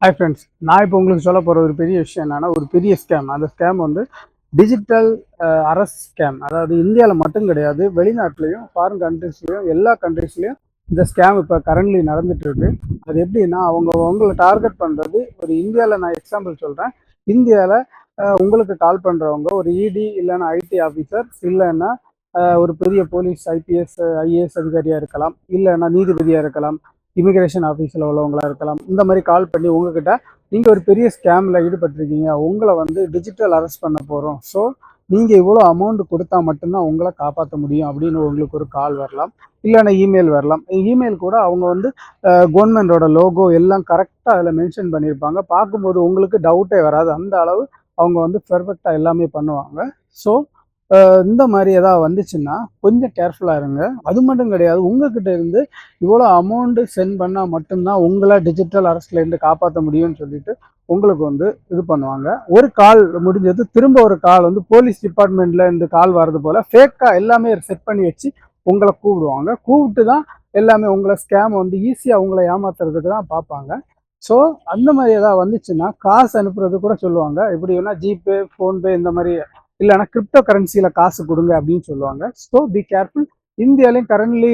Hi friends, நான் இப்போ உங்களுக்கு சொல்ல போகிற ஒரு பெரிய விஷயம் என்னன்னா, ஒரு பெரிய ஸ்கேம். அந்த ஸ்கேம் வந்து டிஜிட்டல் அரெஸ்ட் ஸ்கேம். அதாவது இந்தியாவில் மட்டும் கிடையாது, வெளிநாட்டிலையும் ஃபாரின் கண்ட்ரீஸ்லையும் எல்லா கண்ட்ரீஸ்லையும் இந்த ஸ்கேம் இப்போ கரண்ட்லி நடந்துட்டு இருக்கு. அது எப்படின்னா, உங்களை டார்கெட் பண்ணுறது ஒரு இந்தியாவில். நான் எக்ஸாம்பிள் சொல்கிறேன். இந்தியாவில் உங்களுக்கு கால் பண்ணுறவங்க ஒரு இடி இல்லைன்னா ஐடி ஆஃபீஸர், இல்லைன்னா ஒரு பெரிய போலீஸ் ஐபிஎஸ் ஐஏஎஸ் அதிகாரியாக இருக்கலாம், இல்லைன்னா நீதிபதியாக இருக்கலாம், இமிகிரேஷன் ஆஃபீஸில் உள்ளவங்களா இருக்கலாம். இந்த மாதிரி கால் பண்ணி உங்ககிட்ட நீங்கள் ஒரு பெரிய ஸ்கேமில் ஈடுபட்டிருக்கீங்க, உங்களை வந்து டிஜிட்டல் அரெஸ்ட் பண்ண போகிறோம், ஸோ நீங்கள் இவ்வளோ அமௌண்ட் கொடுத்தா மட்டும்தான் உங்களை காப்பாற்ற முடியும் அப்படின்னு உங்களுக்கு ஒரு கால் வரலாம். இல்லைன்னா இமெயில் வரலாம். இமெயில் கூட அவங்க வந்து கவர்மெண்டோட லோகோ எல்லாம் கரெக்டாக அதில் மென்ஷன் பண்ணியிருப்பாங்க. பார்க்கும்போது உங்களுக்கு டவுட்டே வராது. அந்த அளவு அவங்க வந்து பெர்ஃபெக்டாக எல்லாமே பண்ணுவாங்க. ஸோ இந்த மாதிரி ஏதாவது வந்துச்சுன்னா கொஞ்சம் கேர்ஃபுல்லாக இருங்க. அது மட்டும் கிடையாது, உங்ககிட்ட இருந்து இவ்வளோ அமௌண்ட்டு சென்ட் பண்ணால் மட்டும்தான் உங்களை டிஜிட்டல் அரெஸ்ட்லேருந்து காப்பாற்ற முடியும்னு சொல்லிட்டு உங்களுக்கு வந்து இது பண்ணுவாங்க. ஒரு கால் முடிஞ்சது, திரும்ப ஒரு கால் வந்து போலீஸ் டிபார்ட்மெண்ட்ல இருந்து கால் வர்றது போல் ஃபேக்காக எல்லாமே செட் பண்ணி வச்சு உங்களை கூப்பிடுவாங்க. கூப்பிட்டு தான் எல்லாமே உங்களை ஸ்கேம் வந்து ஈஸியாக உங்களை ஏமாத்துறதுக்கு தான் பார்ப்பாங்க. ஸோ அந்த மாதிரி ஏதாவது வந்துச்சுன்னா காசு அனுப்புறது கூட சொல்லுவாங்க. எப்படின்னா ஜிபே, ஃபோன்பே இந்த மாதிரி, இல்லைன்னா கிரிப்டோ கரன்சியில் காசு கொடுங்க அப்படின்னு சொல்லுவாங்க. So be careful. இந்தியாலையும் கரண்ட்லி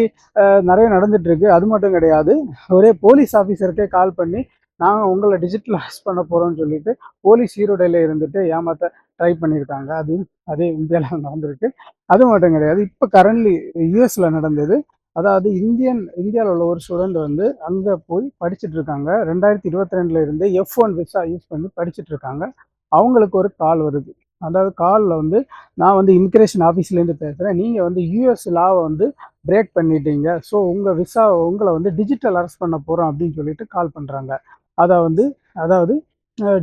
நிறைய நடந்துட்டு இருக்கு. அது மட்டும் கிடையாது, ஒரே போலீஸ் ஆஃபீஸருக்கே கால் பண்ணி நாங்கள் உங்களை டிஜிட்டல் அரெஸ்ட் பண்ண போகிறோம்னு சொல்லிட்டு போலீஸ் ஈரோடையில் இருந்துட்டு ஏமாற்ற ட்ரை பண்ணியிருக்காங்க. அதே இந்தியாவில் நடந்திருக்கு. அது மட்டும் கிடையாது, இப்போ கரண்ட்லி யூஎஸில் நடந்தது. அதாவது இந்தியாவில் உள்ள ஒரு ஸ்டூடெண்ட் வந்து அங்கே போய் படிச்சுட்டு இருக்காங்க. 2022 இருந்து F1 விசா யூஸ் பண்ணி படிச்சுட்டு இருக்காங்க. அவங்களுக்கு ஒரு கால் வருது. அதாவது காலில் வந்து, நான் வந்து இமிக்ரேஷன் ஆஃபீஸ்லேருந்து பேசுகிறேன், நீங்கள் வந்து யூஎஸ் லாவை வந்து பிரேக் பண்ணிட்டீங்க, ஸோ உங்களை வந்து டிஜிட்டல் அரெஸ்ட் பண்ண போகிறோம் அப்படின்னு சொல்லிட்டு கால் பண்ணுறாங்க. அதாவது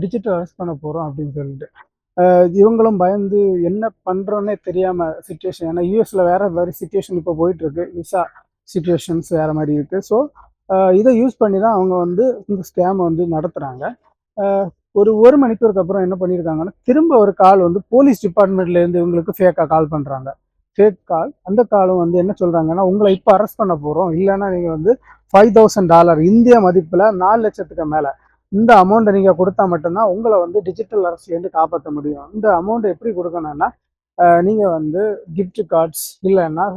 டிஜிட்டல் அரெஸ்ட் பண்ண போகிறோம் அப்படின்னு சொல்லிட்டு இவங்களும் பயந்து என்ன பண்ணுறோன்னே தெரியாமல் சுச்சுவேஷன். ஏன்னா யூஎஸில் வேறு வேறு சுச்சுவேஷன் இப்போ போயிட்டுருக்கு, விசா சுச்சுவேஷன்ஸ் வேறு மாதிரி இருக்குது. ஸோ இதை யூஸ் பண்ணி தான் அவங்க வந்து இந்த ஸ்கேமை வந்து நடத்துகிறாங்க. ஒரு மணிக்கூருக்கு அப்புறம் என்ன பண்ணியிருக்காங்கன்னா, திரும்ப ஒரு கால் வந்து போலீஸ் டிபார்ட்மெண்ட்லேருந்து இவங்களுக்கு ஃபேக்காக கால் பண்ணுறாங்க. ஃபேக் கால். அந்த காலும் வந்து என்ன சொல்கிறாங்கன்னா, உங்களை இப்போ அரெஸ்ட் பண்ண போகிறோம், இல்லைன்னா நீங்கள் வந்து $5,000 இந்திய மதிப்பில் 4 லட்சத்துக்கு மேலே இந்த அமௌண்ட்டை நீங்கள் கொடுத்தா மட்டும்தான் உங்களை வந்து டிஜிட்டல் அரெஸ்ட்லேருந்து காப்பாற்ற முடியும். இந்த அமௌண்ட் எப்படி கொடுக்கணும்னா, நீங்கள் வந்து கிஃப்ட் கார்ட்ஸ் இல்லைன்னா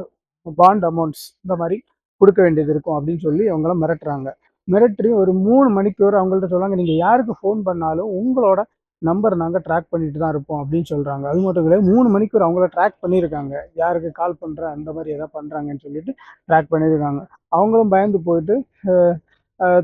பாண்ட் அமௌண்ட்ஸ் இந்த மாதிரி கொடுக்க வேண்டியது இருக்கும் அப்படின்னு சொல்லி அவங்கள மிரட்டுறாங்க. மிரட்டி ஒரு 3 மணிக்கூர் அவங்கள்ட்ட சொல்லுவாங்க, நீங்கள் யாருக்கு ஃபோன் பண்ணாலும் உங்களோட நம்பர் நாங்கள் ட்ராக் பண்ணிட்டு தான் இருப்போம் அப்படின்னு சொல்கிறாங்க. அது மட்டும் கிடையாது, 3 மணிக்கூர் அவங்கள ட்ராக் பண்ணியிருக்காங்க. யாருக்கு கால் பண்ணுறேன் அந்த மாதிரி எதாவது பண்ணுறாங்கன்னு சொல்லிட்டு ட்ராக் பண்ணியிருக்காங்க. அவங்களும் பயந்து போயிட்டு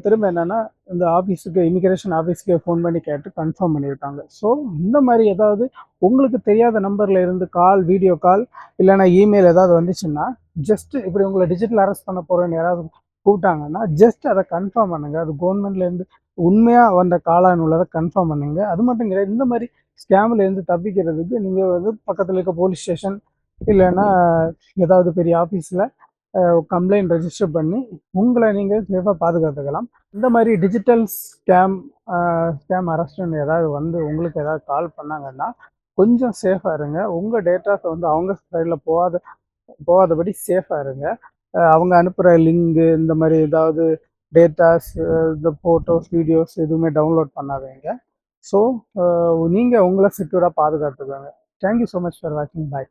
திரும்ப என்னென்னா இந்த ஆஃபீஸுக்கு, இமிக்ரேஷன் ஆஃபீஸுக்கு ஃபோன் பண்ணி கேட்டு கன்ஃபார்ம் பண்ணியிருக்காங்க. ஸோ இந்த மாதிரி ஏதாவது உங்களுக்கு தெரியாத நம்பரில் இருந்து கால், வீடியோ கால் இல்லைன்னா இமெயில் ஏதாவது வந்துச்சுன்னா, ஜஸ்ட் இப்படி உங்களை டிஜிட்டல் அரெஸ்ட் பண்ண போகிறேன்னு யாராவது கூப்பிட்டாங்கன்னா ஜஸ்ட் அதை கன்ஃபார்ம் பண்ணுங்க. அது கவர்மெண்ட்லேருந்து உண்மையாக வந்த காலான்னு உள்ளதை கன்ஃபார்ம் பண்ணுங்க. அது மட்டும் கிடையாது, இந்த மாதிரி ஸ்கேம்லேருந்து தப்பிக்கிறதுக்கு நீங்கள் வந்து பக்கத்தில் இருக்க போலீஸ் ஸ்டேஷன் இல்லைன்னா ஏதாவது பெரிய ஆஃபீஸில் கம்ப்ளைண்ட் ரெஜிஸ்டர் பண்ணி உங்களை நீங்கள் சேஃபாக பாதுகாத்துக்கலாம். இந்த மாதிரி டிஜிட்டல் ஸ்கேம் அரெஸ்ட்னு ஏதாவது வந்து உங்களுக்கு ஏதாவது கால் பண்ணாங்கன்னா கொஞ்சம் சேஃபாக இருங்க. உங்கள் டேட்டாஸை வந்து அவங்க சைடில் போகாதபடி சேஃபாக இருங்க. அவங்க அனுப்புகிற லிங்கு இந்த மாதிரி ஏதாவது டேட்டாஸ், இந்த ஃபோட்டோஸ், வீடியோஸ் எதுவுமே டவுன்லோட் பண்ணாதீங்க. ஸோ நீங்கள் உங்களை செக்யூராக பாதுகாத்துக்கோங்க. தேங்க்யூ ஸோ மச் ஃபார் வாட்சிங். பாய்.